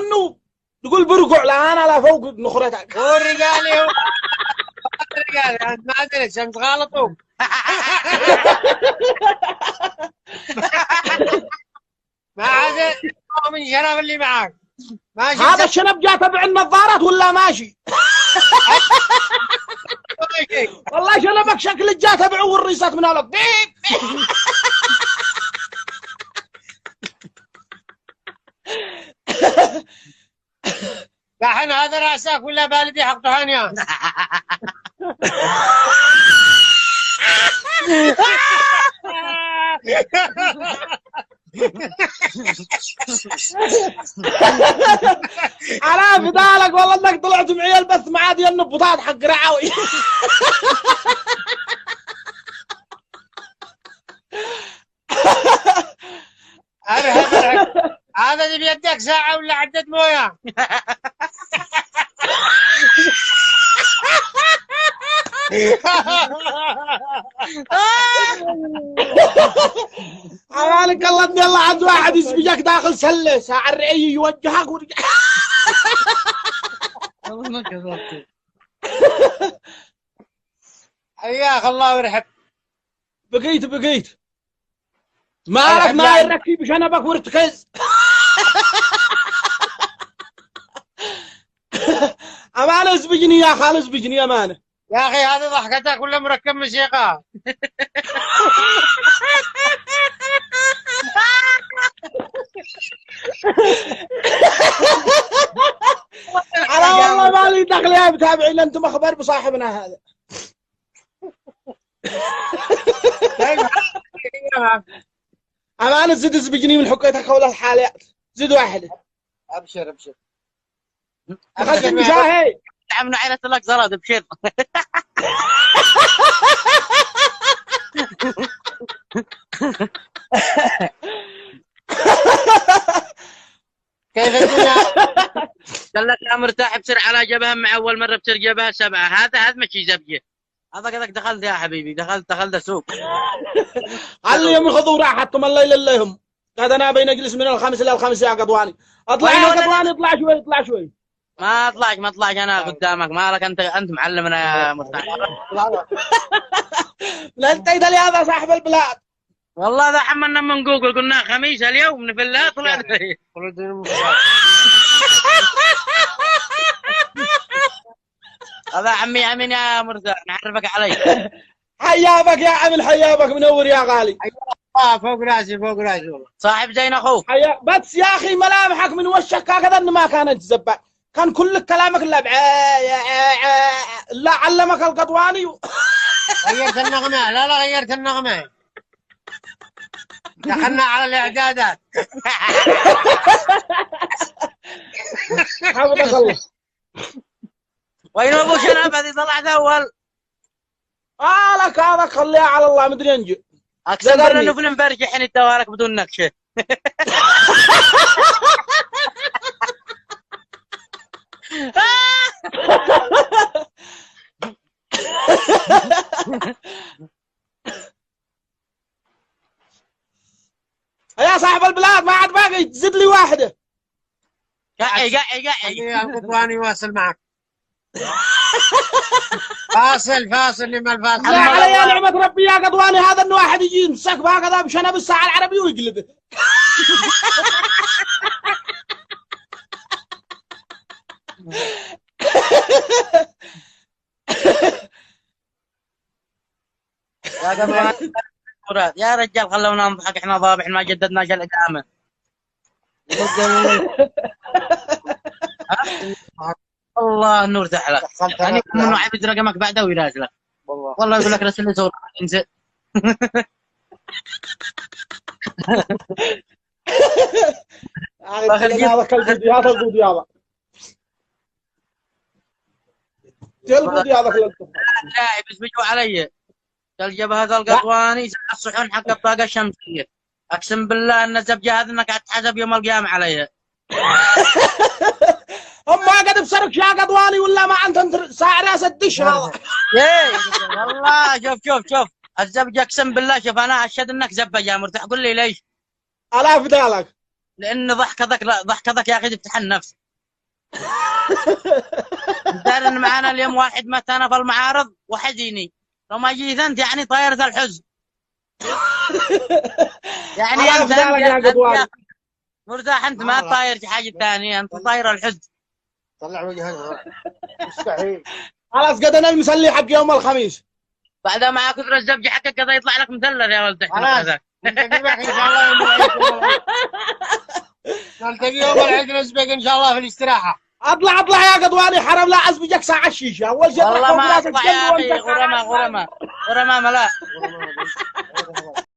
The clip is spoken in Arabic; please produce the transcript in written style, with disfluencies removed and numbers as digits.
منه تقول برقع لا انا لا فوق نخرتك. هو الرجالي هو الرجالي انت ما ادري شمس غلطوا. ما عاد من شرف اللي معاك ماشي. هذا الشنب جاء تبع النظارات ولا ماشي؟ والله شنبك شكل جاء تبعه والريسات من هذا بيب. دحين هذا راسك ولا بالدي حق طحانيا؟ على فدالك والله انك طلعت معي البث مع دي النبطات حق رعاوي. هذا اللي بيدك ساعة ولا عدة مويه؟ عمالك الله ان الله عند واحد يسبجك داخل سله ساعة الرعي يوجهك ورجع. والله ما كذبت. حياك الله ويرحب. بقيت مالك ما يركي بشنبك وارتكز. امانه اسبجني يا خال اسبجني امانه. يا اخي هذه ضحكتك ولا مركب موسيقى؟ على والله مالي دخل يا متابعين انتم اخبار بصاحبنا هذا. امانه زد اسبجني من حكيتك ولا الحالات زد واحده. ابشر اخذت المشاهي من عيلة الأقزرات بشر. كيف الدنيا؟ قال لك لا مرتاح بسر على جبهة مع أول مرة بسر جبهة 7 هذا ماشي زبجة. هذا كذا دخلت يا حبيبي دخلت السوق. عليهم ياخذوا راحتهم الليل الليهم. هذا انا بين اجلس من الخمس الى الخمس يا قضواني. اطلع يا قضواني اطلع شوي. ما اطلعش انا قدامك مالك انت معلمنا يا مرتاح. لا انت لي هذا صاحب البلاد. والله ذا حملنا من جوجل قلنا خميس اليوم نفلها طلع. هذا عمي امين يا مرتاح نعرفك علي. حيابك يا عمل حيابك منور يا غالي. فوق راسي والله. صاحب زين اخوك. بس يا اخي ملامحك من وشك هكذا ان ما كانت تزبع. كان كل كلامك لا علمك القطواني. غيرت النغمة لا غيرت النغمة. دخلنا على الاعدادات. حفظك الله. وين ابو شنب هذه طلعت اول؟ لك هذا خليها على الله مدري انجي. اقسم بالله انه فيلم برجح انت توارك بدون نكشه. يا صاحب البلاد ما عاد باقي زد لي واحده. قعي يا قطواني واصل معك. فاصل لما الفاصل. لا علي يا نعمة ربي يا قضواني هذا انه واحد يجي يمسك بهكذا بشنب الساعة العربي ويقلبه. يا رجال خلونا نضحك احنا ضابح ما جددناش الإقامة. الله النور تحلك. أنا منو عبد رقمك بعده ويراسلك. والله يقول لك رسل لي صورة انزل. هذا كالجدي هذا الجدي هذا. جلبودي هذا كله. لا بس بيجوا علي. الجبهة هذا القطواني الصحون حق الطاقة الشمسية. أقسم بالله أن الزبجة هذا إنك تحسب يوم القيامة عليها. هم ما قد بسرك يا قطواني ولا ما أنت ساعة راس الدش هذا. والله شوف الزبجة أقسم بالله شوف أنا أشهد إنك زبجة مرتاح قول لي ليش؟ ألا فدالك. لان ضحكتك يا اخي تفتح النفس. دار ان معانا اليوم واحد متانا في المعارض وحزيني، لو ما جيت انت يعني طايرة الحزن. يعني انت يا قدواني مرتاح، انت ما طاير حاجه ثانيه، انت طاير الحزن. طلع وجهك مستحيل. خلاص قد انا المسلي حق يوم الخميس. بعدها مع كثر الزبج حقك كذا يطلع لك مثلث يا ولد. خلاص نلتقي ان شاء الله يوم العيد. نلتقي يوم العيد نسبق ان شاء الله في الاستراحه. اطلع يا قدواني، حرام لا ازبجك ساعه الشيشه اول شيء. والله ما اطلع يا اخي، غرماء ملا.